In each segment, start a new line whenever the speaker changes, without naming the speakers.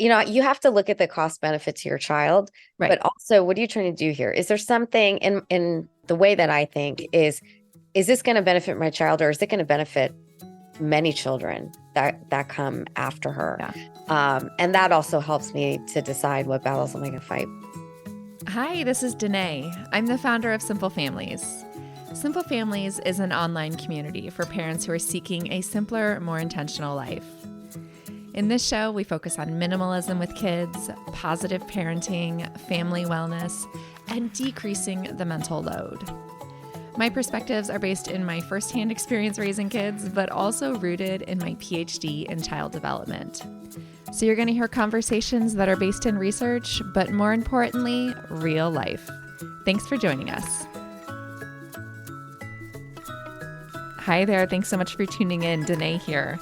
you have to look at the cost benefit to your child,
Right.
but also what are you trying to do here? Is there something in the way that I think is this going to benefit my child, or is it going to benefit many children that come after her?
Yeah.
And that also helps me to decide what battles am I going to fight.
Hi, this is Danae. I'm the founder of Simple Families. Simple Families is an online community for parents who are seeking a simpler, more intentional life. In this show, we focus on minimalism with kids, positive parenting, family wellness, and decreasing the mental load. My perspectives are based in my firsthand experience raising kids, but also rooted in my PhD in child development. So you're going to hear conversations that are based in research, but more importantly, real life. Thanks for joining us. Hi there. Thanks so much for tuning in. Danae here.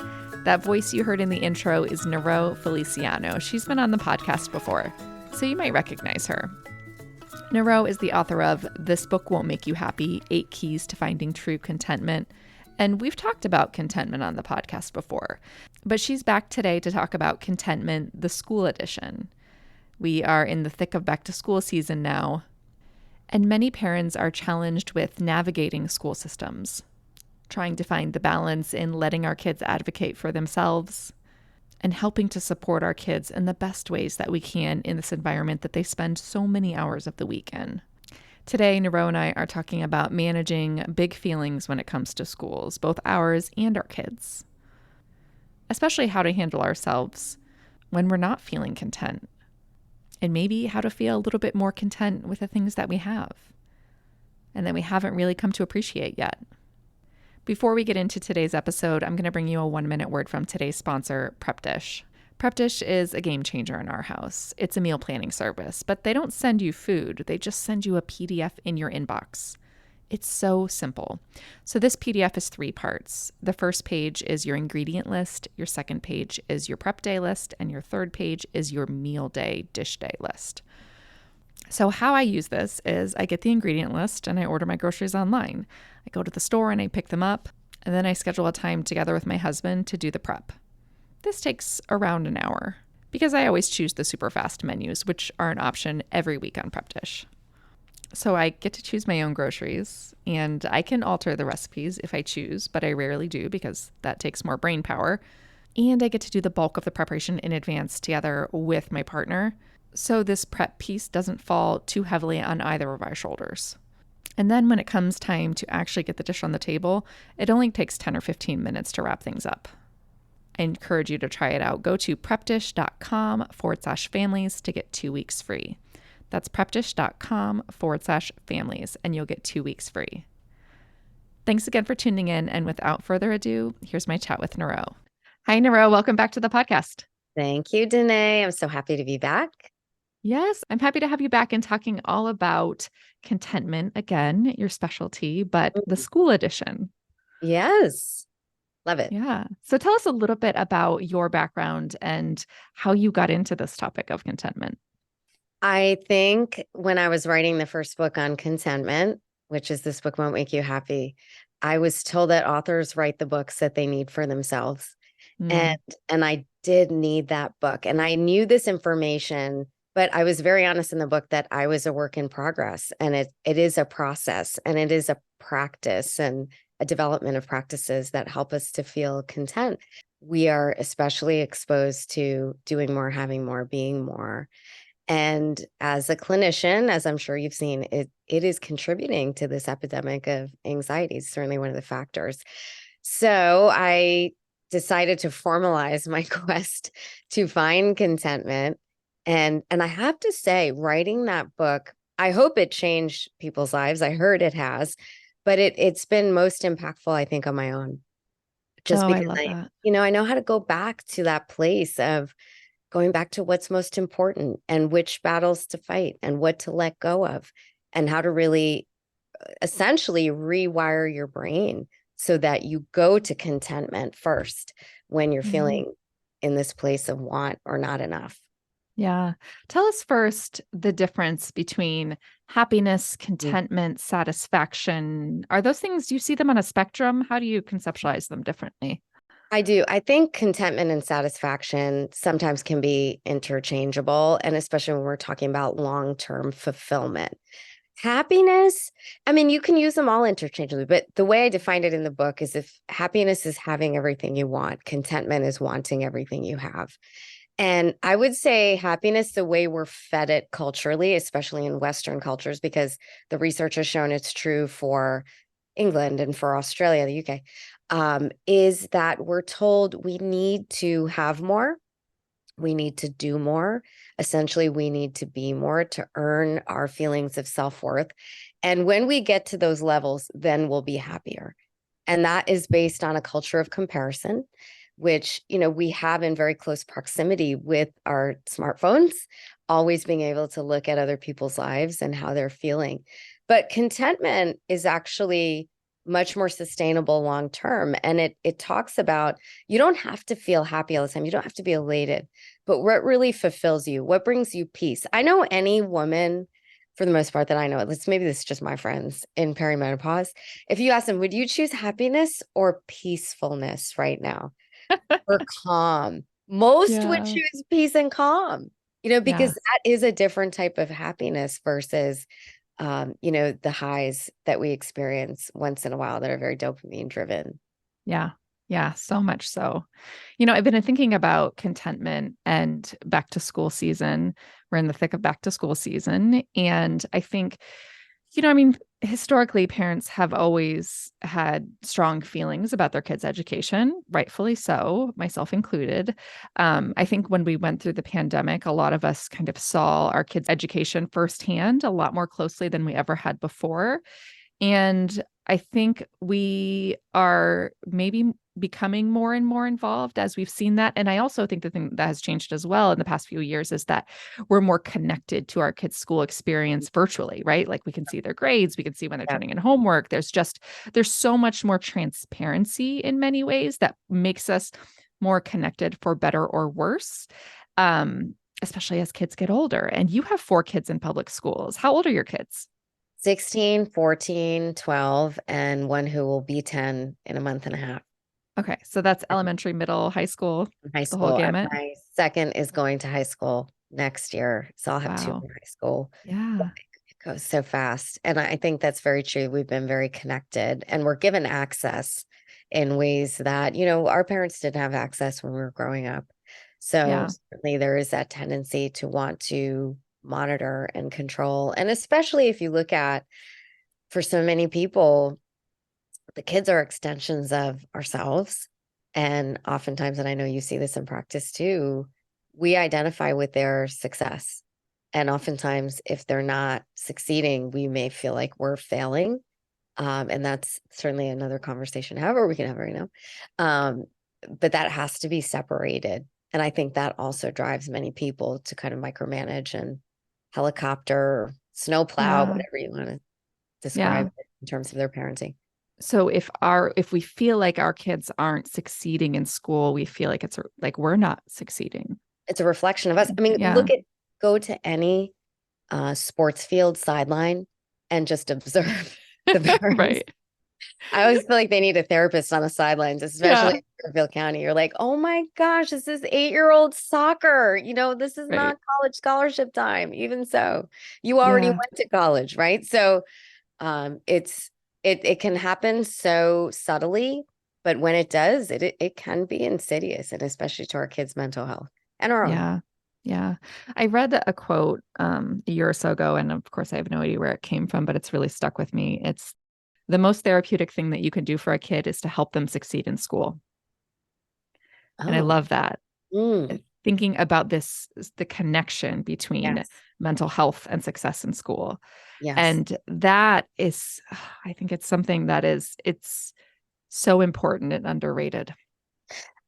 That voice you heard in the intro is Niro Feliciano. She's been on the podcast before, so you might recognize her. Niro is the author of This Book Won't Make You Happy, 8 Keys to Finding True Contentment. And we've talked about contentment on the podcast before, but she's back today to talk about Contentment, the school edition. We are in the thick of back to school season now, and many parents are challenged with navigating school systems, trying to find the balance in letting our kids advocate for themselves and helping to support our kids in the best ways that we can in this environment that they spend so many hours of the week in. Today, Niro and I are talking about managing big feelings when it comes to schools, both ours and our kids, especially how to handle ourselves when we're not feeling content, and maybe how to feel a little bit more content with the things that we have and that we haven't really come to appreciate yet. Before we get into today's episode, I'm going to bring you a 1-minute word from today's sponsor, PrepDish. PrepDish is a game changer in our house. It's a meal planning service, but they don't send you food. They just send you a PDF in your inbox. It's so simple. So this PDF is 3 parts. The first page is your ingredient list. Your second page is your prep day list. And your third page is your meal day, dish day list. So how I use this is I get the ingredient list and I order my groceries online. I go to the store and I pick them up, and then I schedule a time together with my husband to do the prep. This takes around an hour because I always choose the super fast menus, which are an option every week on PrepDish. So I get to choose my own groceries, and I can alter the recipes if I choose, but I rarely do because that takes more brain power. And I get to do the bulk of the preparation in advance together with my partner, so this prep piece doesn't fall too heavily on either of our shoulders. And then when it comes time to actually get the dish on the table, it only takes 10 or 15 minutes to wrap things up. I encourage you to try it out. Go to prepdish.com/families to get 2 weeks free. That's prepdish.com/families, and you'll get 2 weeks free. Thanks again for tuning in. And without further ado, here's my chat with Niro. Hi, Niro. Welcome back to the podcast.
Thank you, Danae. I'm so happy to be back.
Yes, I'm happy to have you back and talking all about contentment again, your specialty, but the school edition.
Yes. Love it.
Yeah. So tell us a little bit about your background and how you got into this topic of contentment.
I think when I was writing the first book on contentment, which is This Book Won't Make You Happy, I was told that authors write the books that they need for themselves. And I did need that book. And I knew this information, but I was very honest in the book that I was a work in progress. And it is a process, and it is a practice and a development of practices that help us to feel content. We are especially exposed to doing more, having more, being more. And as a clinician, as I'm sure you've seen, it is contributing to this epidemic of anxiety. It's certainly one of the factors. So I decided to formalize my quest to find contentment. And I have to say, writing that book, I hope it changed people's lives. I heard it has, but it's been most impactful, I think, on my own. Just because
I love that.
I know how to go back to that place of going back to what's most important and which battles to fight and what to let go of, and how to really essentially rewire your brain so that you go to contentment first when you're feeling in this place of want or not enough.
Yeah. Tell us first the difference between happiness, contentment, satisfaction. Are those things, do you see them on a spectrum? How do you conceptualize them differently?
I do. I think contentment and satisfaction sometimes can be interchangeable, and especially when we're talking about long-term fulfillment. Happiness, I mean, you can use them all interchangeably, but the way I defined it in the book is if happiness is having everything you want, contentment is wanting everything you have. And I would say happiness, the way we're fed it culturally, especially in Western cultures, because the research has shown it's true for England and for Australia, the UK, is that we're told we need to have more, we need to do more. Essentially, we need to be more to earn our feelings of self-worth. And when we get to those levels, then we'll be happier. And that is based on a culture of comparison, which, we have in very close proximity with our smartphones, always being able to look at other people's lives and how they're feeling. But contentment is actually much more sustainable long term. And it talks about you don't have to feel happy all the time. You don't have to be elated, but what really fulfills you, what brings you peace. I know any woman, for the most part, that I know, maybe this is just my friends in perimenopause. If you ask them, would you choose happiness or peacefulness right now? Or calm? Most would
Yeah.
choose peace and calm, because
Yeah.
that is a different type of happiness versus the highs that we experience once in a while that are very dopamine driven.
Yeah. Yeah. So much so. I've been thinking about contentment and back to school season. We're in the thick of back to school season. And I think, historically, parents have always had strong feelings about their kids' education, rightfully so, myself included. I think when we went through the pandemic, a lot of us kind of saw our kids' education firsthand a lot more closely than we ever had before. And I think we are maybe becoming more and more involved as we've seen that. And I also think the thing that has changed as well in the past few years is that we're more connected to our kids' school experience virtually, right? Like we can see their grades, we can see when they're turning in homework. There's so much more transparency in many ways that makes us more connected for better or worse. Especially as kids get older. And you have 4 kids in public schools. How old are your kids?
16, 14, 12, and one who will be 10 in a month and a half.
Okay. So that's elementary, middle, high school,
High
the whole
school. And
gamut.
my second is going to high school next year. So I'll have 2
Wow.
in high school.
Yeah.
It goes so fast. And I think that's very true. We've been very connected and we're given access in ways that, our parents didn't have access when we were growing up. So
Yeah.
certainly there is that tendency to want to monitor and control. And especially if you look at, for so many people, the kids are extensions of ourselves. And oftentimes, and I know you see this in practice too, we identify with their success. And oftentimes, if they're not succeeding, we may feel like we're failing. And that's certainly another conversation. However, we can have right now. But that has to be separated. And I think that also drives many people to kind of micromanage and helicopter, snowplow,
Yeah.
whatever you want to describe
Yeah.
it in terms of their parenting.
So if we feel like our kids aren't succeeding in school, we feel like like we're not succeeding.
It's a reflection of us. I mean,
Yeah.
go to any sports field sideline and just observe the parents.
Right.
I always feel like they need a therapist on the sidelines, especially
Yeah.
in Fairfield County. You're like, oh my gosh, this is 8-year-old soccer. This is
Right.
not college scholarship time. Even so, you already
Yeah.
went to college, right? So it can happen so subtly, but when it does, it can be insidious, and especially to our kids' mental health and our own.
Yeah. Yeah. I read a quote a year or so ago, and of course I have no idea where it came from, but it's really stuck with me. It's the most therapeutic thing that you can do for a kid is to help them succeed in school. And I
Oh,
love that.
mm,
Thinking about the connection between
yes,
mental health and success in school.
yes.
And that is, I think it's something it's so important and underrated.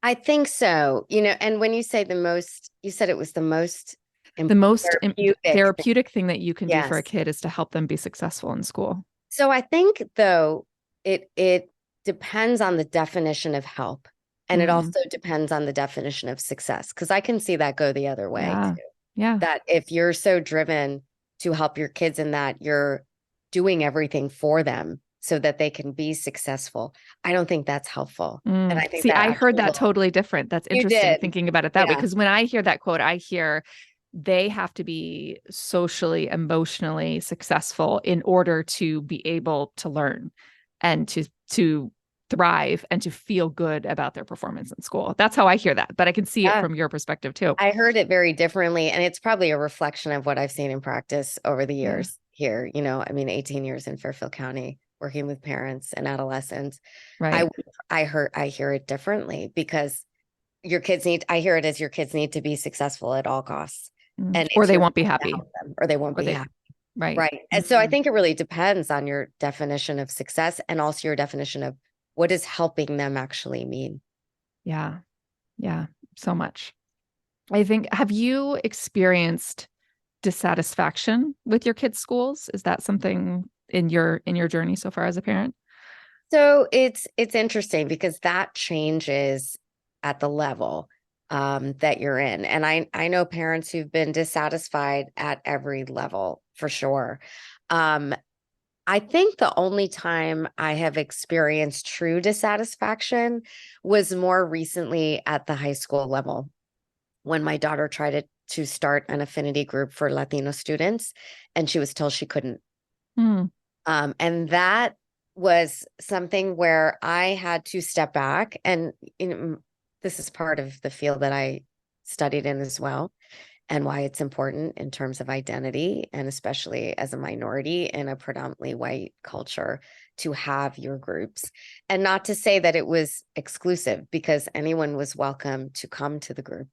I think so. And when you say the most, you said it was the most
The most
therapeutic thing.
therapeutic thing that you can do for a
Yes.
kid is to help them be successful in school.
So I think though it depends on the definition of help, and it
Mm,
also depends on the definition of success, because I can see that go the other way
yeah.
too.
Yeah.
That if you're so driven to help your kids in that you're doing everything for them, so that they can be successful. I don't think that's helpful. And I think
See,
that
I heard
actually
that totally different. That's
you
interesting
did.
thinking about it that way. Because when I hear that quote, I hear they have to be socially, emotionally successful in order to be able to learn and to thrive and to feel good about their performance in school. That's how I hear that. But I can see it
Yeah.
from your perspective too.
I heard it very differently, and it's probably a reflection of what I've seen in practice over the
Yeah.
years here. You know, I mean, 18 years in Fairfield County, working with parents and adolescents.
Right.
I hear it differently because I hear it as your kids need to be successful at all costs. And
Or
it's
they
your
won't be
job to
happy.
help them, or they won't
Or
be
they,
happy.
right.
Right. And so I think it really depends on your definition of success and also your definition of what does helping them actually mean.
Yeah. Yeah. So much. I think, have you experienced dissatisfaction with your kids' schools? Is that something in your journey so far as a parent?
So it's interesting because that changes at the level that you're in. And I know parents who've been dissatisfied at every level for sure. Um, I think the only time I have experienced true dissatisfaction was more recently at the high school level when my daughter tried to start an affinity group for Latino students and she was told she couldn't.
Hmm.
And that was something where I had to step back. And this is part of the field that I studied in as well, and why it's important in terms of identity, and especially as a minority in a predominantly white culture, to have your groups. And not to say that it was exclusive, because anyone was welcome to come to the group.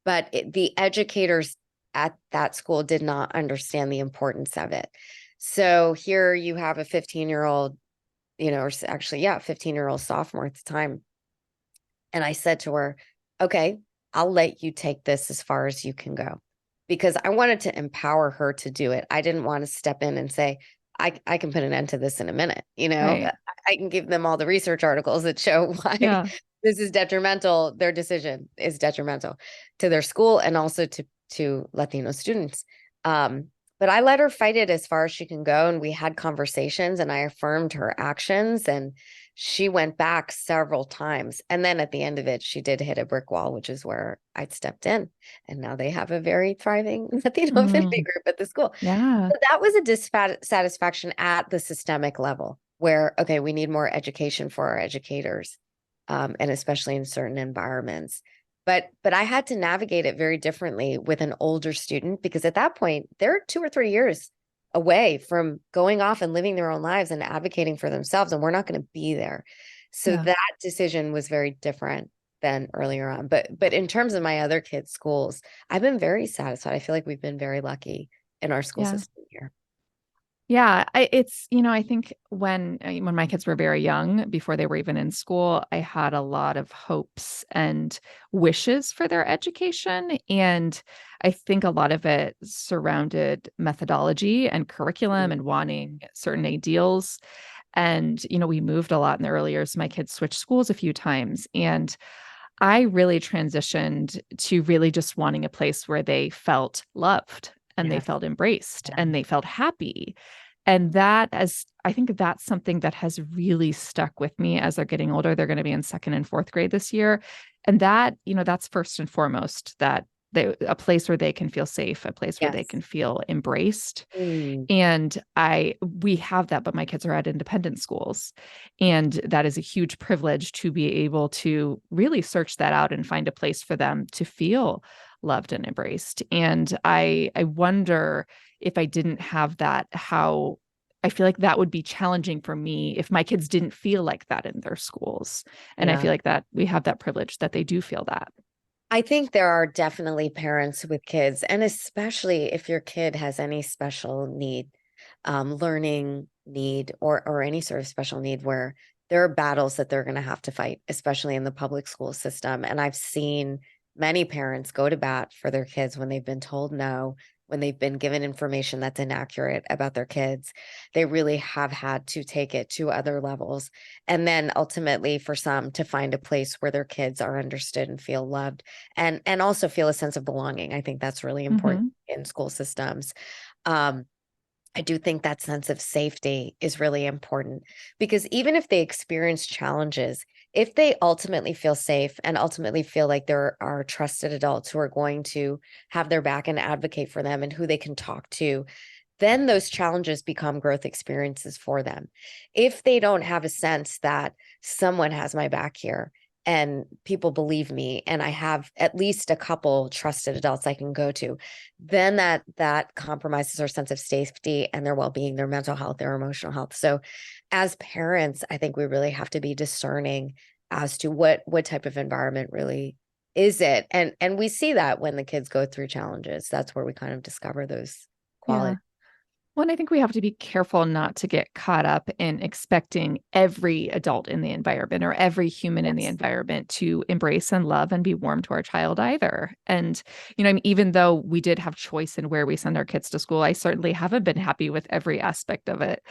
But the educators at that school did not understand the importance of it. So here you have a 15-year-old, or actually, yeah, 15-year-old sophomore at the time. And I said to her, okay, I'll let you take this as far as you can go, because I wanted to empower her to do it. I didn't want to step in and say, I can put an end to this in a minute.
Right.
I can give them all the research articles that show why
Yeah.
this is detrimental. Their decision is detrimental to their school and also to Latino students. But I let her fight it as far as she can go. And we had conversations and I affirmed her actions, and she went back several times. And then at the end of it, she did hit a brick wall, which is where I stepped in. And now they have a very thriving Latino affinity group at the school.
Yeah.
So that was a dissatisfaction at the systemic level where, okay, we need more education for our educators, and especially in certain environments. But I had to navigate it very differently with an older student, because at that point, they're 2 or 3 years away from going off and living their own lives and advocating for themselves, and we're not going to be there. So
Yeah.
that decision was very different than earlier on. But in terms of my other kids' schools, I've been very satisfied. I feel like we've been very lucky in our school
Yeah.
system here.
Yeah, I think when my kids were very young, before they were even in school, I had a lot of hopes and wishes for their education. And I think a lot of it surrounded methodology and curriculum and wanting certain ideals. And, we moved a lot in the early years. My kids switched schools a few times. And I really transitioned to really just wanting a place where they felt loved and they
Yes.
felt embraced and they felt happy. And I think that's something that has really stuck with me as they're getting older. They're going to be in second and fourth grade this year. And that's first and foremost, that a place where they can feel safe, a place where they
Yes.
can feel embraced.
Mm.
And we have that, but my kids are at independent schools. And that is a huge privilege to be able to really search that out and find a place for them to feel loved and embraced. And I wonder if I didn't have that, how I feel like that would be challenging for me if my kids didn't feel like that in their schools. And I
Yeah.
feel like that we have that privilege that they do feel that.
I think there are definitely parents with kids, and especially if your kid has any special need, learning need, or any sort of special need, where there are battles that they're going to have to fight, especially in the public school system. And I've seen many parents go to bat for their kids when they've been told no, when they've been given information that's inaccurate about their kids. They really have had to take it to other levels. And then ultimately for some to find a place where their kids are understood and feel loved, and also feel a sense of belonging. I think that's really important in school systems. Um, I do think that sense of safety is really important, because even if they experience challenges, if they ultimately feel safe and ultimately feel like there are trusted adults who are going to have their back and advocate for them and who they can talk to, then those challenges become growth experiences for them. If they don't have a sense that someone has my back here and people believe me and I have at least a couple trusted adults I can go to, then that compromises their sense of safety and their well-being, their mental health, their emotional health. So as parents, I think we really have to be discerning as to what type of environment really is it. And we see that when the kids go through challenges, that's where we kind of discover those
Yeah.
qualities.
Well, and I think we have to be careful not to get caught up in expecting every adult in the environment or every human in the
Yes.
environment to embrace and love and be warm to our child either. And, I mean, even though we did have choice in where we send our kids to school, I certainly haven't been happy with every aspect of it.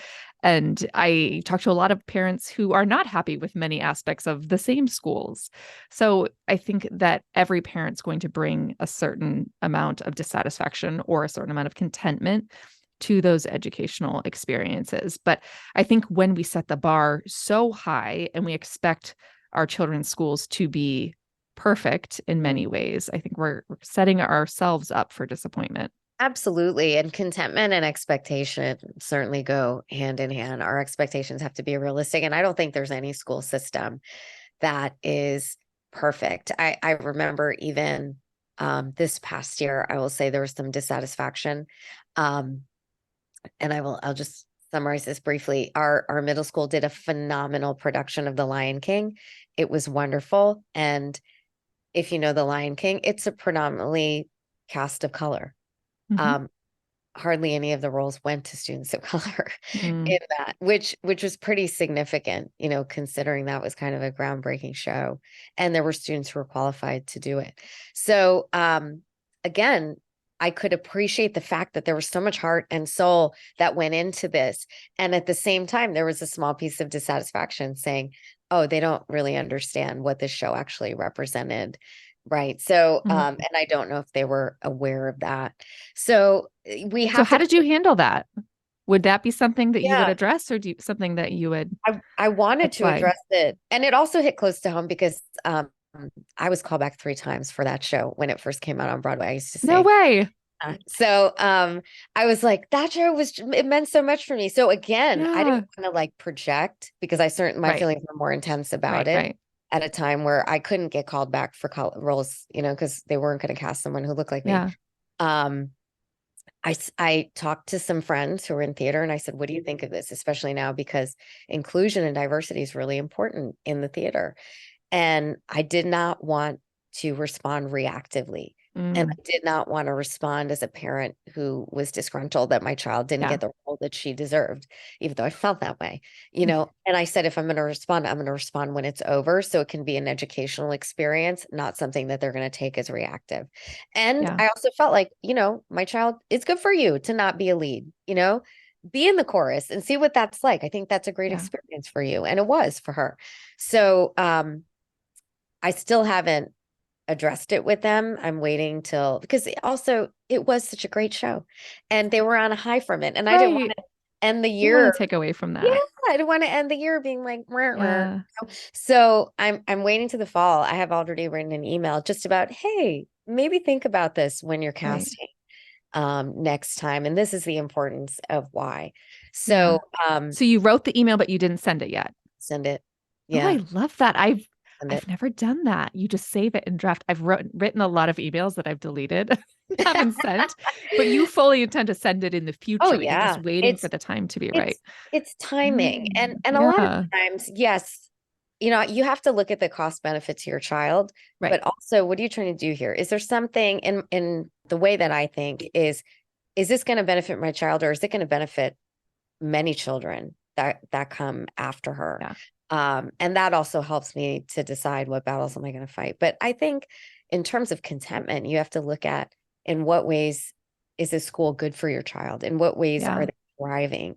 And I talk to a lot of parents who are not happy with many aspects of the same schools. So I think that every parent's going to bring a certain amount of dissatisfaction or a certain amount of contentment to those educational experiences. But I think when we set the bar so high and we expect our children's schools to be perfect in many ways, I think we're setting ourselves up for disappointment.
Absolutely. And contentment and expectation certainly go hand in hand. Our expectations have to be realistic. And I don't think there's any school system that is perfect. I remember even this past year, I will say there was some dissatisfaction. Um, and I'll just summarize this briefly. Our middle school did a phenomenal production of The Lion King. It was wonderful. And if you know The Lion King, it's a predominantly cast of color.
Mm-hmm.
Um, Hardly any of the roles went to students of color
Mm,
in that, which was pretty significant, considering that was kind of a groundbreaking show, and there were students who were qualified to do it. So again, I could appreciate the fact that there was so much heart and soul that went into this. And at the same time, there was a small piece of dissatisfaction saying, oh, they don't really understand what this show actually represented. Right. So,
mm.
and I don't know if they were aware of that. So we
So
have
how
to,
did you handle that? Would that be something that you would
yeah,
address or something that you would
I wanted to
apply?
address it. And it also hit close to home because I was called back 3 times for that show when it first came out on Broadway. I used to
No
say,
way.
so I was like, that show it meant so much for me. So again, I
Yeah.
didn't want to like project because my
Right.
feelings were more intense about
Right.
it
Right.
at a time where I couldn't get called back for roles, because they weren't going to cast someone who looked like me.
Yeah.
Um, I talked to some friends who were in theater and I said, what do you think of this? Especially now because inclusion and diversity is really important in the theater. And I did not want to respond reactively. And
Mm,
I did not want to respond as a parent who was disgruntled that my child didn't
yeah.
get the role that she deserved, even though I felt that way, And I said, if I'm going to respond, I'm going to respond when it's over. So it can be an educational experience, not something that they're going to take as reactive. And
Yeah.
I also felt like, my child, it's good for you to not be a lead, be in the chorus and see what that's like. I think that's a great
Yeah.
experience for you. And it was for her. So, I still haven't addressed it with them. I'm waiting till because it was such a great show and they were on a high from it. And I didn't want
Right.
to end the
You don't want
year.
to take away from
Yeah,
that.
I didn't want to end the year being like, "Rah, rah."
Yeah.
So I'm waiting to the fall. I have already written an email just about, hey, maybe think about this when you're
Right.
casting next time. And this is the importance of why.
Yeah.
So
So you wrote the email, but you didn't send it yet.
send it.
Oh,
Yeah,
I love that. I've
send
I've
it.
never done that. You just save it in draft. I've written a lot of emails that I've deleted, haven't sent, but you fully intend to send it in the
Oh
future. You're just
yeah.
waiting for the time to be right.
It's timing. And a lot of
Yeah.
times, yes, you have to look at the cost benefit to your child,
Right.
but also what are you trying to do here? Is there something in the way that I think is this going to benefit my child or is it going to benefit many children that come after her?
Yeah.
And that also helps me to decide what battles am I going to fight. But I think in terms of contentment, you have to look at in what ways is this school good for your child? In what ways are
Yeah.
they thriving?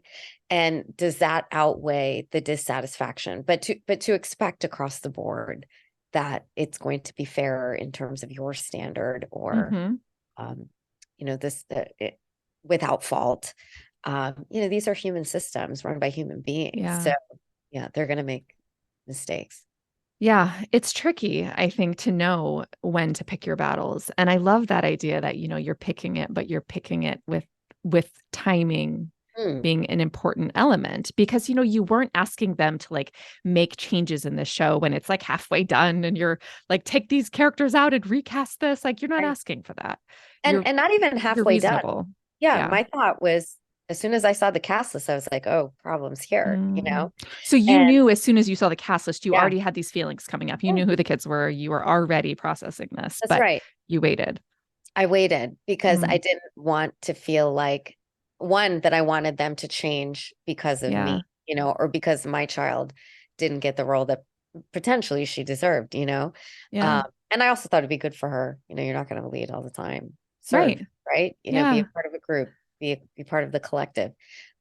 And does that outweigh the dissatisfaction? But to expect across the board that it's going to be fairer in terms of your standard or
Hmm.
this without fault. these are human systems run by human beings.
Yeah.
So yeah, they're going to make mistakes.
Yeah, it's tricky, I think, to know when to pick your battles. And I love that idea that, you're picking it, but you're picking it with timing
Mm,
being an important element because, you weren't asking them to like make changes in the show when it's like halfway done and you're like, take these characters out and recast this. Like, you're not
right.
asking for that.
And
You're,
not even
you're
halfway done.
reasonable.
Yeah,
Yeah.
my thought was as soon as I saw the cast list, I was like, oh, problems here,
Mhm. So you
And
knew as soon as you saw the cast list, you
yeah,
already had these feelings coming up. You
yeah,
knew who the kids were. You were already processing this,
that's
but
right.
you waited.
I waited because I
Mm,
didn't want to feel like one, that I wanted them to change because of
yeah.
me, or because my child didn't get the role that potentially she deserved,
Yeah.
and I also thought it'd be good for her. You're not going to lead all the time. Serve,
Right.
right? Be a
Yeah.
part of a group, be part of the collective.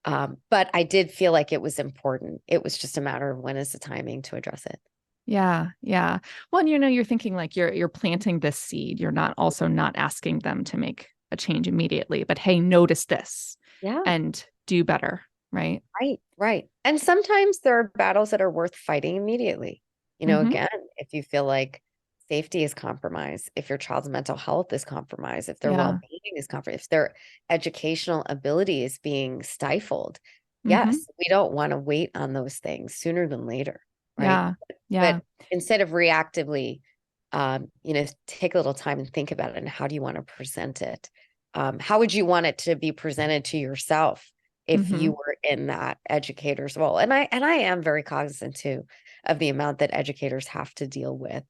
But I did feel like it was important. It was just a matter of when is the timing to address it.
Yeah. Yeah. Well, and you're thinking like you're planting this seed. You're not also not asking them to make a change immediately, but hey, notice this
Yeah.
and do better. Right.
Right, right. And sometimes there are battles that are worth fighting immediately.
Hmm.
Again, if you feel like safety is compromised, if your child's mental health is compromised, if their
Yeah.
well-being is compromised, if their educational ability is being stifled,
Hmm.
yes, we don't want to wait on those things sooner than later, right?
Yeah. Yeah.
But instead of reactively, take a little time and think about it and how do you want to present it? How would you want it to be presented to yourself if you
Hmm.
were in that educator's role? And I am very cognizant too of the amount that educators have to deal with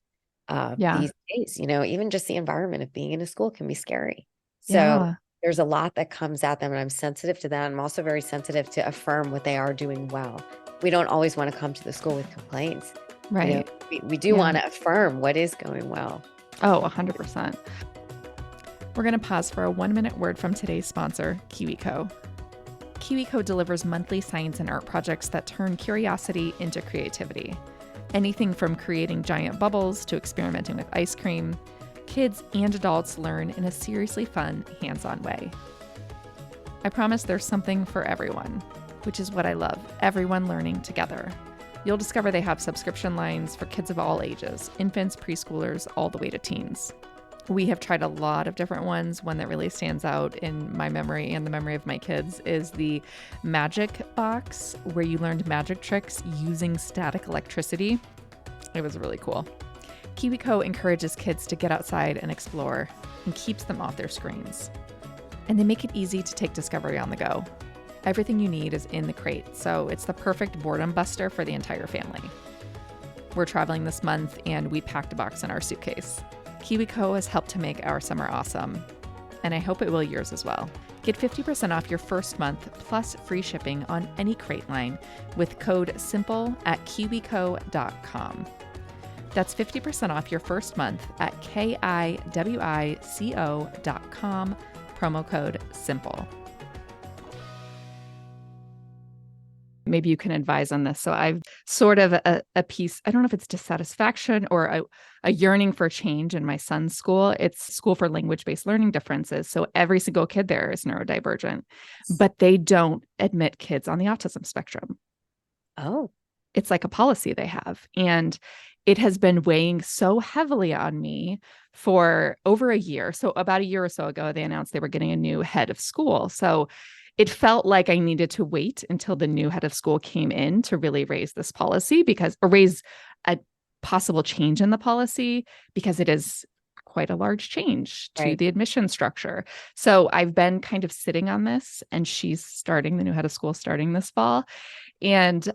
Yeah.
these days. Even just the environment of being in a school can be scary. So
Yeah.
there's a lot that comes at them, and I'm sensitive to that. I'm also very sensitive to affirm what they are doing well. We don't always want to come to the school with complaints.
Right.
We do
Yeah.
want to affirm what is going well.
Oh, 100%. We're going to pause for a 1-minute word from today's sponsor, KiwiCo. KiwiCo delivers monthly science and art projects that turn curiosity into creativity. Anything from creating giant bubbles to experimenting with ice cream, kids and adults learn in a seriously fun, hands-on way. I promise there's something for everyone, which is what I love, everyone learning together. You'll discover they have subscription lines for kids of all ages, infants, preschoolers, all the way to teens. We have tried a lot of different ones. One that really stands out in my memory and the memory of my kids is the Magic Box, where you learned magic tricks using static electricity. It was really cool. KiwiCo encourages kids to get outside and explore and keeps them off their screens. And they make it easy to take discovery on the go. Everything you need is in the crate, so it's the perfect boredom buster for the entire family. We're traveling this month and we packed a box in our suitcase. KiwiCo has helped to make our summer awesome, and I hope it will yours as well. Get 50% off your first month plus free shipping on any crate line with code SIMPLE at kiwico.com. That's 50% off your first month at kiwico.com, promo code SIMPLE. Maybe you can advise on this. So I've sort of a piece, I don't know if it's dissatisfaction or a yearning for change in my son's school. It's school for language-based learning differences. So every single kid there is neurodivergent, but they don't admit kids on the autism spectrum.
Oh,
It's like a policy they have. And it has been weighing so heavily on me for over a year. So about a year or so ago, they announced they were getting a new head of school. So it felt like I needed to wait until the new head of school came in to really raise this policy or raise a possible change in the policy because it is quite a large change to
right.
the admission structure. So I've been kind of sitting on this, and the new head of school starting this fall. And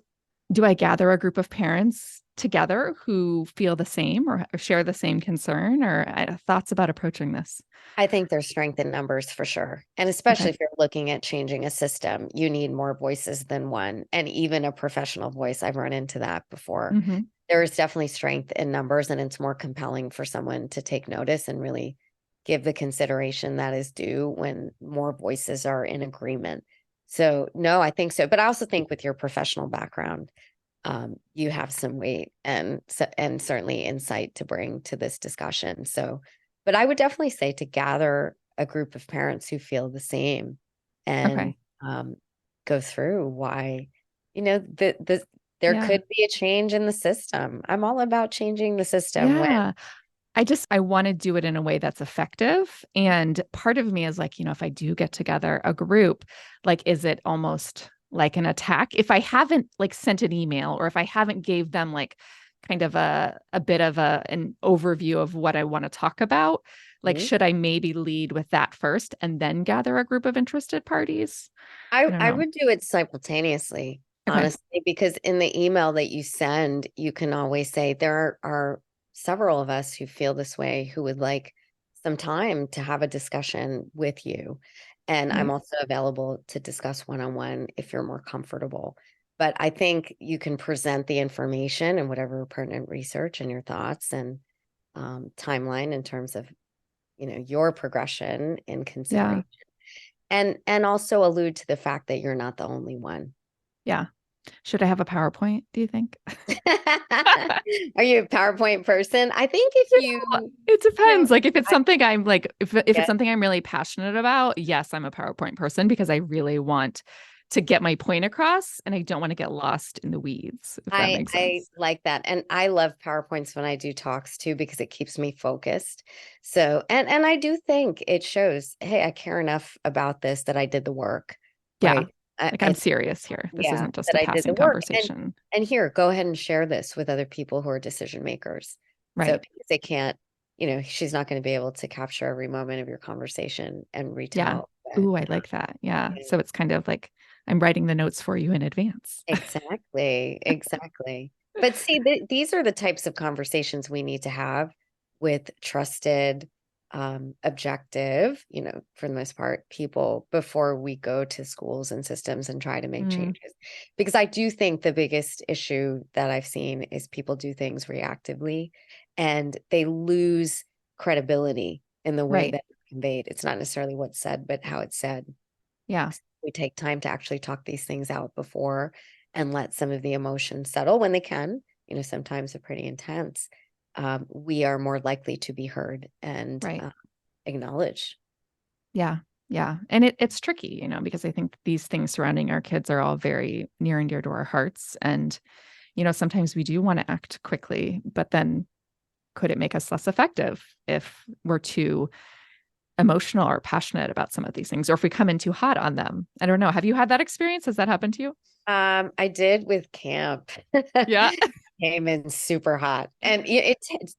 do I gather a group of parents together who feel the same or share the same concern, or thoughts about approaching this?
I think there's strength in numbers for sure. And
Okay.
especially if you're looking at changing a system, you need more voices than one, and even a professional voice. I've run into that before.
Mm-hmm.
There is definitely strength in numbers, and it's more compelling for someone to take notice and really give the consideration that is due when more voices are in agreement. So, no, I think so. But I also think with your professional background, you have some weight and certainly insight to bring to this discussion. So, but I would definitely say to gather a group of parents who feel the same and
Okay.
go through why, there
Yeah.
could be a change in the system. I'm all about changing the system when
Yeah. I want to do it in a way that's effective. And part of me is like, if I do get together a group, like, is it almost like an attack? If I haven't like sent an email, or if I haven't gave them like kind of a bit of an overview of what I want to talk about, like,
Mhm.
should I maybe lead with that first and then gather a group of interested parties? I don't
I
know.
would do it simultaneously,
Okay.
honestly, because in the email that you send, you can always say there are several of us who feel this way who would like some time to have a discussion with you. And I'm
Right.
also available to discuss one-on-one if you're more comfortable. But I think you can present the information and whatever pertinent research and your thoughts and timeline in terms of, your progression in
Yeah.
consideration and also allude to the fact that you're not the only one.
Yeah. Should I have a PowerPoint, do you think?
Are you a PowerPoint person? I think if
It
you know,
depends. Like, if it's
I
something I'm like, if it's
get
something I'm really passionate about, yes, I'm a PowerPoint person because I really want to get my point across and I don't want to get lost in the weeds, if that makes
I
sense.
like that. And I love PowerPoints when I do talks too, because it keeps me focused. So, and I do think it shows, hey, I care enough about this that I did the work,
Yeah.
right? I,
Like, I'm
it's
serious here. This
yeah,
isn't just
that
a
I did
passing
the work.
conversation.
And here, go ahead and share this with other people who are decision makers. So
Right.
because they can't, she's not going to be able to capture every moment of your conversation and
Yeah.
retell. But
Ooh, I like that. Yeah.
yeah,
So it's kind of like I'm writing the notes for you in advance.
exactly, exactly. But see, these are the types of conversations we need to have with trusted, objective, for the most part, people before we go to schools and systems and try to make
Mm,
changes. Because I do think the biggest issue that I've seen is people do things reactively and they lose credibility in the way
right.
that it's conveyed. It's not necessarily what's said, but how it's said.
Yeah.
We take time to actually talk these things out before and let some of the emotions settle when they can. Sometimes they're pretty intense. We are more likely to be heard and
Right.
acknowledged.
Yeah. Yeah. And it's tricky, because I think these things surrounding our kids are all very near and dear to our hearts. And, sometimes we do want to act quickly, but then could it make us less effective if we're too emotional or passionate about some of these things, or if we come in too hot on them? I don't know. Have you had that experience? Has that happened to you?
I did with camp.
Yeah.
Came in super hot, and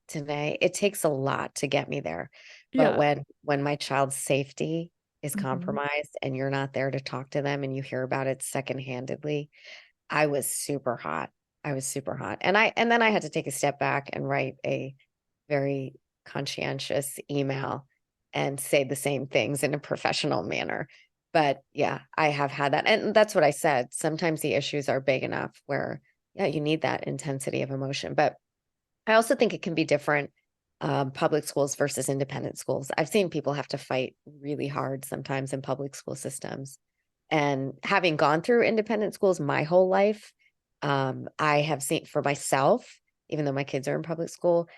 today it takes a lot to get me there. But
Yeah.
when my child's safety is
Mhm.
compromised and you're not there to talk to them and you hear about it secondhandedly, I was super hot. I was super hot. And then I had to take a step back and write a very conscientious email and say the same things in a professional manner. But yeah, I have had that. And that's what I said. Sometimes the issues are big enough where, yeah, you need that intensity of emotion. But I also think it can be different, public schools versus independent schools. I've seen people have to fight really hard sometimes in public school systems. And having gone through independent schools my whole life, I have seen for myself, even though my kids are in public school,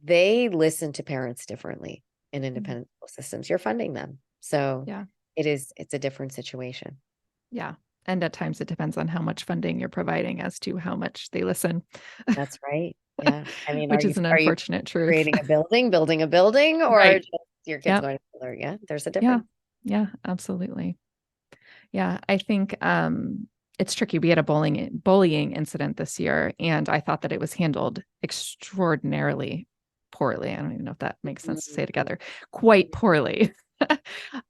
they listen to parents differently in
Mhm.
independent school systems. You're funding them. So
Yeah.
it's a different situation.
Yeah. And at times it depends on how much funding you're providing as to how much they listen,
That's right. Yeah. I mean,
which is an
are you
unfortunate truth.
creating a building a building, or
Right.
just your kids
Yep.
going to school? Yeah, there's a
Yeah.
difference.
Yeah, absolutely. Yeah, I think it's tricky. We had a bullying incident this year, and I thought that it was handled extraordinarily poorly. I don't even know if that makes sense to say
Mhm.
together. Quite poorly.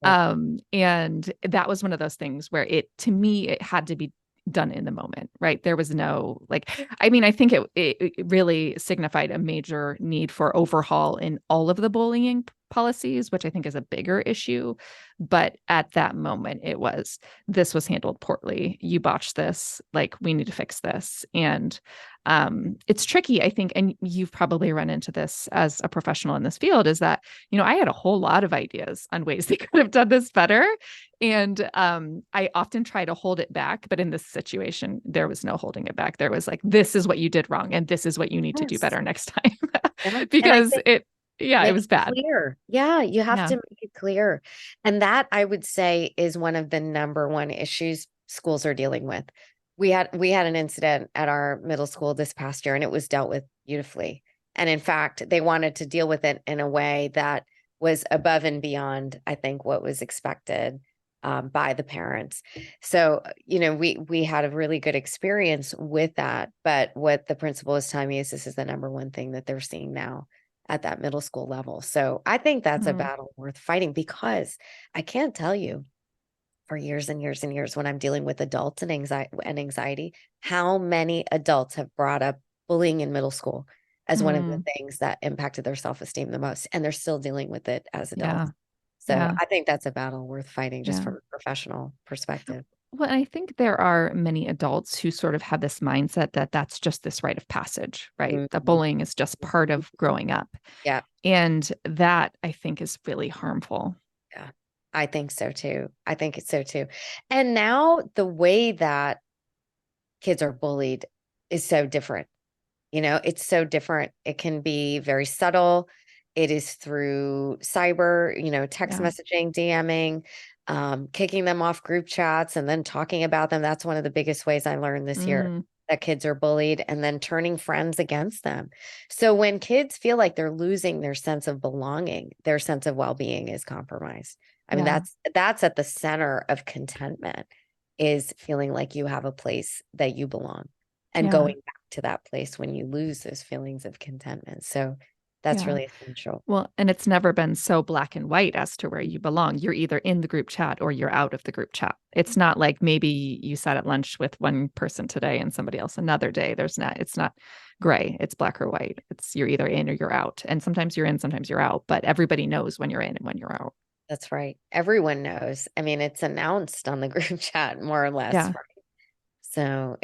Yep.
And that was one of those things where to me, it had to be done in the moment, right? There was no like, I mean, I think it really signified a major need for overhaul in all of the bullying policies, which I think is a bigger issue. But at that moment, this was handled poorly. You botched this. Like, we need to fix this. And it's tricky, I think, and you've probably run into this as a professional in this field, is that, I had a whole lot of ideas on ways they could have done this better. And I often try to hold it back. But in this situation, there was no holding it back. There was like, this is what you did wrong. And this is what you need to do
Yes.
better next time.
Yeah. And I
Because
think
yeah, it
make
was
it
bad.
clear. Yeah, you have
Yeah.
to make it clear. And that I would say is one of the number one issues schools are dealing with. We had an incident at our middle school this past year, and it was dealt with beautifully. And in fact, they wanted to deal with it in a way that was above and beyond, I think, what was expected by the parents. So, we had a really good experience with that. But what the principal is telling me is this is the number one thing that they're seeing now at that middle school level. So I think that's a battle worth fighting, because I can't tell you, for years and years and years, when I'm dealing with adults and anxiety, how many adults have brought up bullying in middle school as one of the things that impacted their self-esteem the most, and they're still dealing with it as adults.
Yeah.
So
Yeah.
I think that's a battle worth fighting, just
Yeah.
from a professional perspective.
Well, I think there are many adults who sort of have this mindset that that's just this rite of passage, right? That
Mhm.
bullying is just part of growing up.
Yeah,
And that I think is really harmful.
yeah. I think so too. I think it's so too. And now the way that kids are bullied is so different. It's so different. It can be very subtle. It is through cyber, text
Yeah.
messaging, DMing, kicking them off group chats and then talking about them. That's one of the biggest ways I learned this year
Mm,
that kids are bullied, and then turning friends against them. So when kids feel like they're losing their sense of belonging, their sense of well-being is compromised. I mean,
yeah.
that's at the center of contentment, is feeling like you have a place that you belong, and
Yeah.
going back to that place when you lose those feelings of contentment. So that's
Yeah.
really essential.
Well, and it's never been so black and white as to where you belong. You're either in the group chat or you're out of the group chat. It's not like maybe you sat at lunch with one person today and somebody else another day. It's not gray. It's black or white. It's you're either in or you're out. And sometimes you're in, sometimes you're out, but everybody knows when you're in and when you're out.
That's right. Everyone knows. I mean, it's announced on the group chat, more or less,
Yeah.
right? So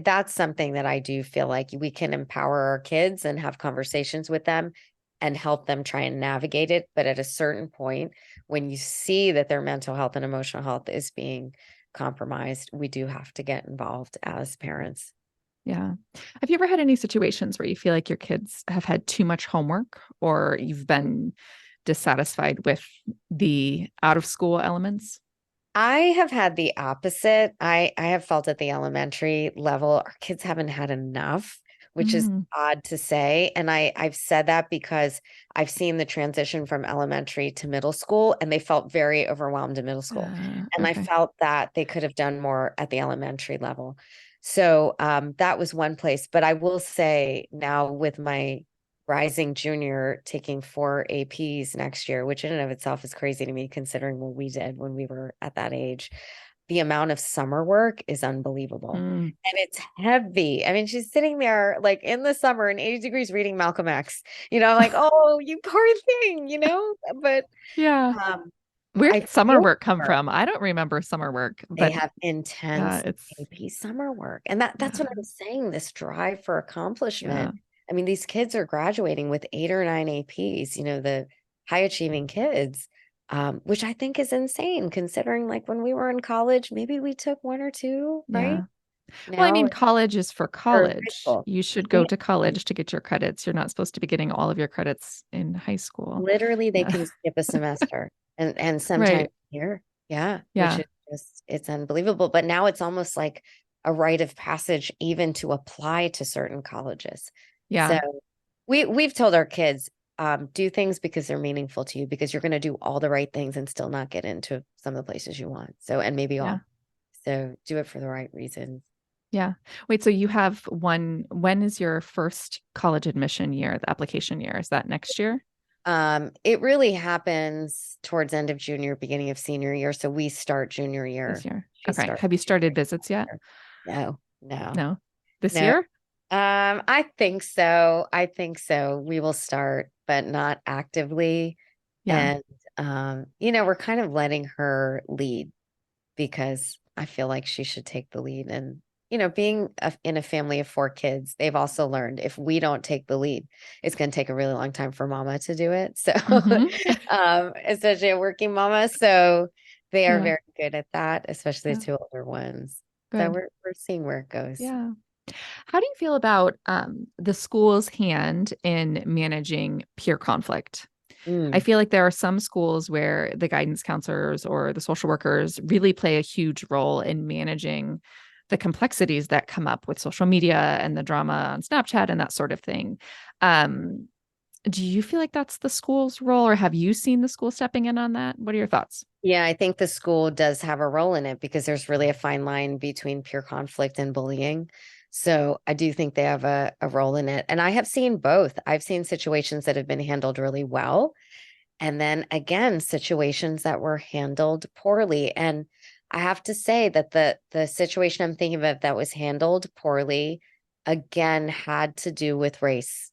that's something that I do feel like we can empower our kids and have conversations with them and help them try and navigate it. But at a certain point, when you see that their mental health and emotional health is being compromised, we do have to get involved as parents.
Yeah. Have you ever had any situations where you feel like your kids have had too much homework or you've been dissatisfied with the out of school elements?
I have had the opposite. I have felt at the elementary level, our kids haven't had enough, which is
Mm,
odd to say. And I've said that because I've seen the transition from elementary to middle school, and they felt very overwhelmed in middle school. And I
okay.
felt that they could have done more at the elementary level. So that was one place. But I will say now, with my rising junior taking 4 APs next year, which in and of itself is crazy to me, considering what we did when we were at that age. The amount of summer work is unbelievable.
Mm,
And it's heavy. I mean, she's sitting there like in the summer in 80 degrees reading Malcolm X. I'm like, oh, you poor thing. But
yeah.
um,
Where
I
did summer
feel
work come
her.
from? I don't remember summer work,
They
but
have
yeah,
intense
it's
AP summer work. And that's what
yeah,
I'm saying, this drive for
yeah,
accomplishment. I mean, these kids are graduating with 8 or 9 APs, the high achieving kids, which I think is insane, considering like when we were in college, maybe we took 1 or 2, right?
yeah. Well, I
Now
mean,
it's
college is for
for high
college.
school.
You should go
Yeah.
to college to get your credits. You're not supposed to be getting all of your credits in high school.
Literally, they
Yeah.
can skip a semester and sometimes
Right.
a year. Yeah, which
Yeah.
is just it's unbelievable. But now it's almost like a rite of passage even to apply to certain colleges. So
Yeah.
we've told our kids, do things because they're meaningful to you, because you're going to do all the right things and still not get into some of the places you want. So, and maybe
Yeah.
all. So do it for the right reasons.
Yeah. Wait, so you have when is your first college admission year, the application year? Is that next year?
It really happens towards end of junior, beginning of senior year. So we start junior
This
year.
year.
She
Okay.
starts
Have you started
junior
visits yet?
year. No, no,
No. This
no.
year?
I think so. I think so. We will start, but not actively.
Yeah.
And we're kind of letting her lead, because I feel like she should take the lead. And being in a family of 4 kids, they've also learned if we don't take the lead, it's going to take a really long time for mama to do it. So,
Hmm.
especially a working mama. So they are
Yeah.
very good at that, especially the
Yeah.
2 older ones. So
Good.
we're seeing where it goes.
Yeah. How do you feel about the school's hand in managing peer conflict? I
Mm.
feel like there are some schools where the guidance counselors or the social workers really play a huge role in managing the complexities that come up with social media and the drama on Snapchat and that sort of thing. Um, do you feel like that's the school's role, or have you seen the school stepping in on that? What are your thoughts?
Yeah, I think the school does have a role in it because there's really a fine line between pure conflict and bullying. So I do think they have a role in it. And I have seen both. I've seen situations that have been handled really well. And then again, situations that were handled poorly. And I have to say that the situation I'm thinking of that was handled poorly, again, had to do with race.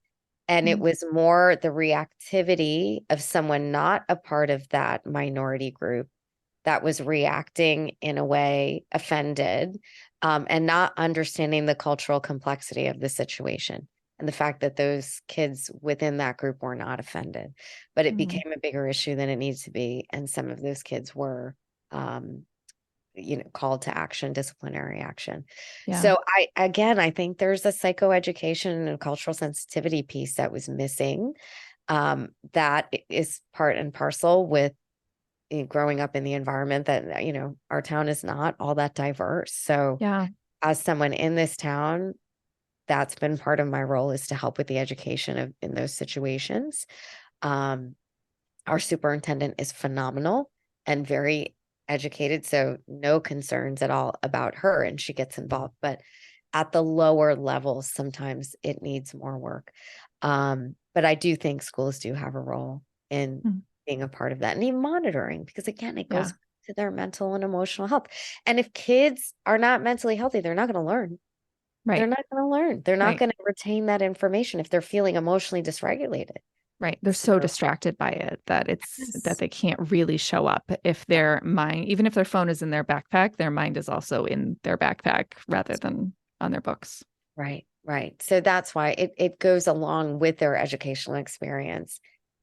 And it
Mm,
was more the reactivity of someone not a part of that minority group that was reacting in a way offended, and not understanding the cultural complexity of the situation and the fact that those kids within that group were not offended, but it
mm,
became a bigger issue than it needs to be. And some of those kids were, called to action, disciplinary action.
yeah.
So I think there's a psychoeducation and cultural sensitivity piece that was missing. That is part and parcel with growing up in the environment that, our town is not all that diverse. So
Yeah.
as someone in this town, that's been part of my role, is to help with the education of in those situations. Um, our superintendent is phenomenal and very educated, so no concerns at all about her, and she gets involved. But at the lower levels, sometimes it needs more work. But I do think schools do have a role in
Mm,
being a part of that and even monitoring, because again, it
yeah.
goes to their mental and emotional health. And if kids are not mentally healthy, they're not going to learn. They're
Right.
not going to learn. They're not
Right.
going to retain that information if they're feeling emotionally dysregulated.
Right. They're so
So,
distracted by it that
yes.
they can't really show up if their mind, even if their phone is in their backpack, their mind is also in their backpack rather than on their books.
Right, right. So that's why it goes along with their educational experience.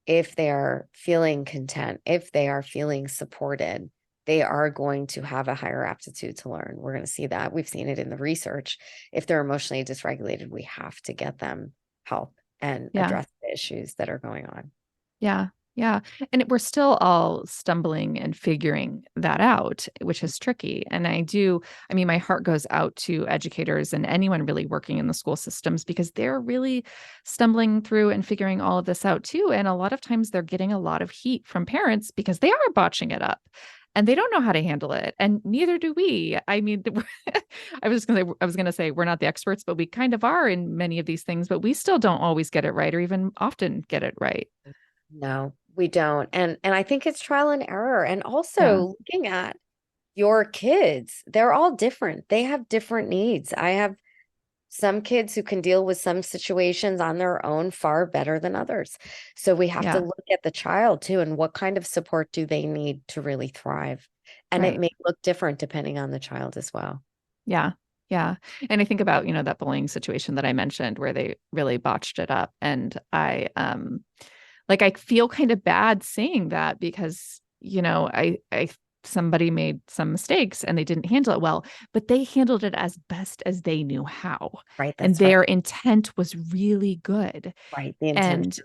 If they're feeling content, if they are feeling supported, they are going to have a higher aptitude to learn. We're going to see that. We've seen it in the research. If they're emotionally dysregulated, we have to get them help and
Yeah.
address the issues that are going on.
Yeah. Yeah. And we're still all stumbling and figuring that out, which is tricky. And I mean, my heart goes out to educators and anyone really working in the school systems because they're really stumbling through and figuring all of this out too. And a lot of times they're getting a lot of heat from parents because they are botching it up and they don't know how to handle it. And neither do we. I mean, I was going to say we're not the experts, but we kind of are in many of these things, but we still don't always get it right or even often get it right.
No, we don't. And I think it's trial and error. And
Yeah.
also looking at your kids, they're all different. They have different needs. I have some kids who can deal with some situations on their own far better than others. So we have to
Yeah.
look at the child too, and what kind of support do they need to really thrive? And it
Right.
may look different depending on the child as well.
Yeah. Yeah. And I think about, that bullying situation that I mentioned where they really botched it up. And I feel kind of bad saying that because, somebody made some mistakes and they didn't handle it well, but they handled it as best as they knew how.
Right.
And
That's right.
their intent was really good.
Right. The intention.
And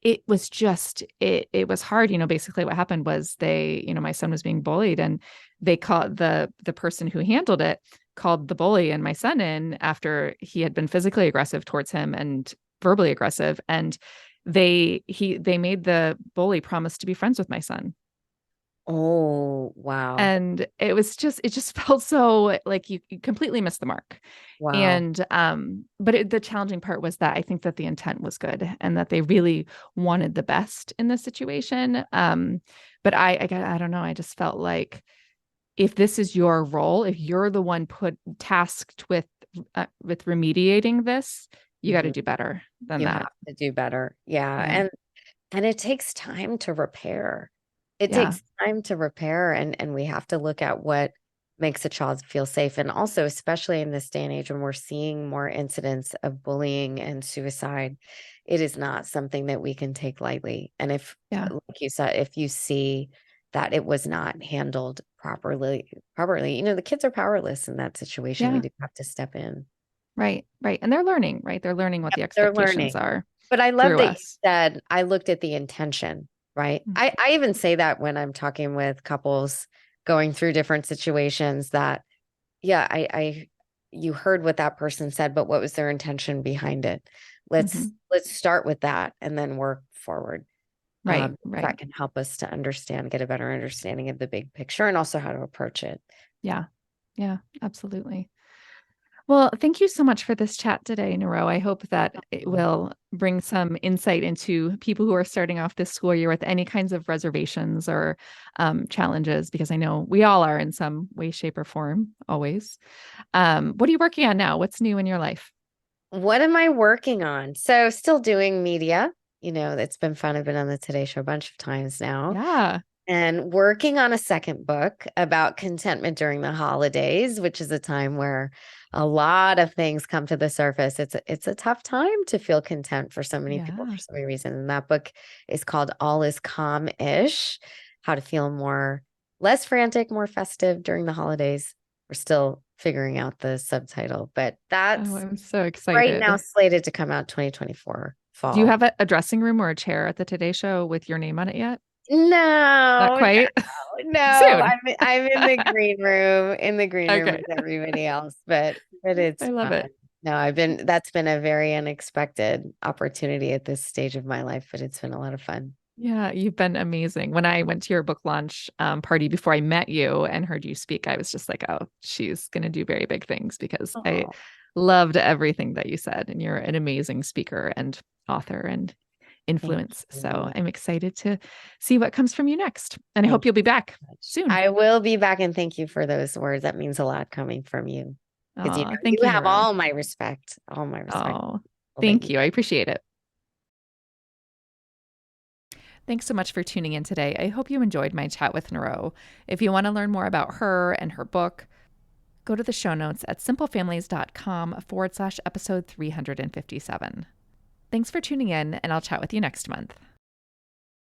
it was just it was hard. Basically what happened was my son was being bullied and they called the person who handled it called the bully and my son in after he had been physically aggressive towards him and verbally aggressive. And they made the bully promise to be friends with my son.
Oh, wow.
And it just felt so like you completely missed the mark.
Wow.
And but the challenging part was that I think that the intent was good and that they really wanted the best in this situation. But I don't know, I just felt like if this is your role, if you're the one put tasked with remediating this, you got to
Mhm.
do better than
You
that.
have to do better. Yeah.
Yeah.
And it takes time to repair. It
Yeah.
takes time to repair, and we have to look at what makes a child feel safe. And also, especially in this day and age when we're seeing more incidents of bullying and suicide, it is not something that we can take lightly. And if,
Yeah.
like you said, if you see that it was not handled properly, the kids are powerless in that situation. We
Yeah.
do have to step in.
Right. Right. And they're learning, right? They're learning what
Yep,
the
they're
expectations
learning.
are
But I love
through
that you
us.
said, I looked at the intention. right?
Mm.
I even say that when I'm talking with couples going through different situations that, yeah, you heard what that person said, but what was their intention behind it?
Mhm.
Let's start with that and then work forward.
Right, right.
That can help us to get a better understanding of the big picture and also how to approach it.
Yeah. Yeah, absolutely. Well, thank you so much for this chat today, Niro. I hope that it will bring some insight into people who are starting off this school year with any kinds of reservations or challenges, because I know we all are in some way, shape, or form, always. What are you working on now? What's new in your life?
What am I working on? So still doing media. It's been fun. I've been on the Today Show a bunch of times now.
Yeah.
And working on a second book about contentment during the holidays, which is a time where a lot of things come to the surface. It's a tough time to feel content for so many people
Yeah.
for so many reasons. And that book is called All Is Calm-ish: How to Feel Less Frantic, More Festive During the Holidays. We're still figuring out the subtitle, but
Oh,
that's
I'm so
right now
excited.
slated to come out 2024
Do you
fall.
have a dressing room or a chair at the Today Show with your name on it yet? Not
No,
quite.
no.
Soon.
I'm in the green room,
Okay.
with everybody else, but it's
I love
fun.
it.
No, that's been a very unexpected opportunity at this stage of my life, but it's been a lot of fun.
Yeah, you've been amazing. When I went to your book launch party before I met you and heard you speak, I was just like, oh, she's going to do very big things, because I
Oh,
loved everything that you said. And you're an amazing speaker and author and
thank
influence. So
you.
I'm excited to see what comes from you next. And I hope
Thank
you'll be
you
back
so much.
soon.
I will be back, and thank you for those words. That means a lot coming from you, because
Oh,
you
thank you,
have
Niro.
all my respect.
Oh,
All that
thank
you.
you. I appreciate it. Thanks so much for tuning in today. I hope you enjoyed my chat with Niro. If you want to learn more about her and her book, go to the show notes at simplefamilies.com/episode 357. Thanks for tuning in, and I'll chat with you next month.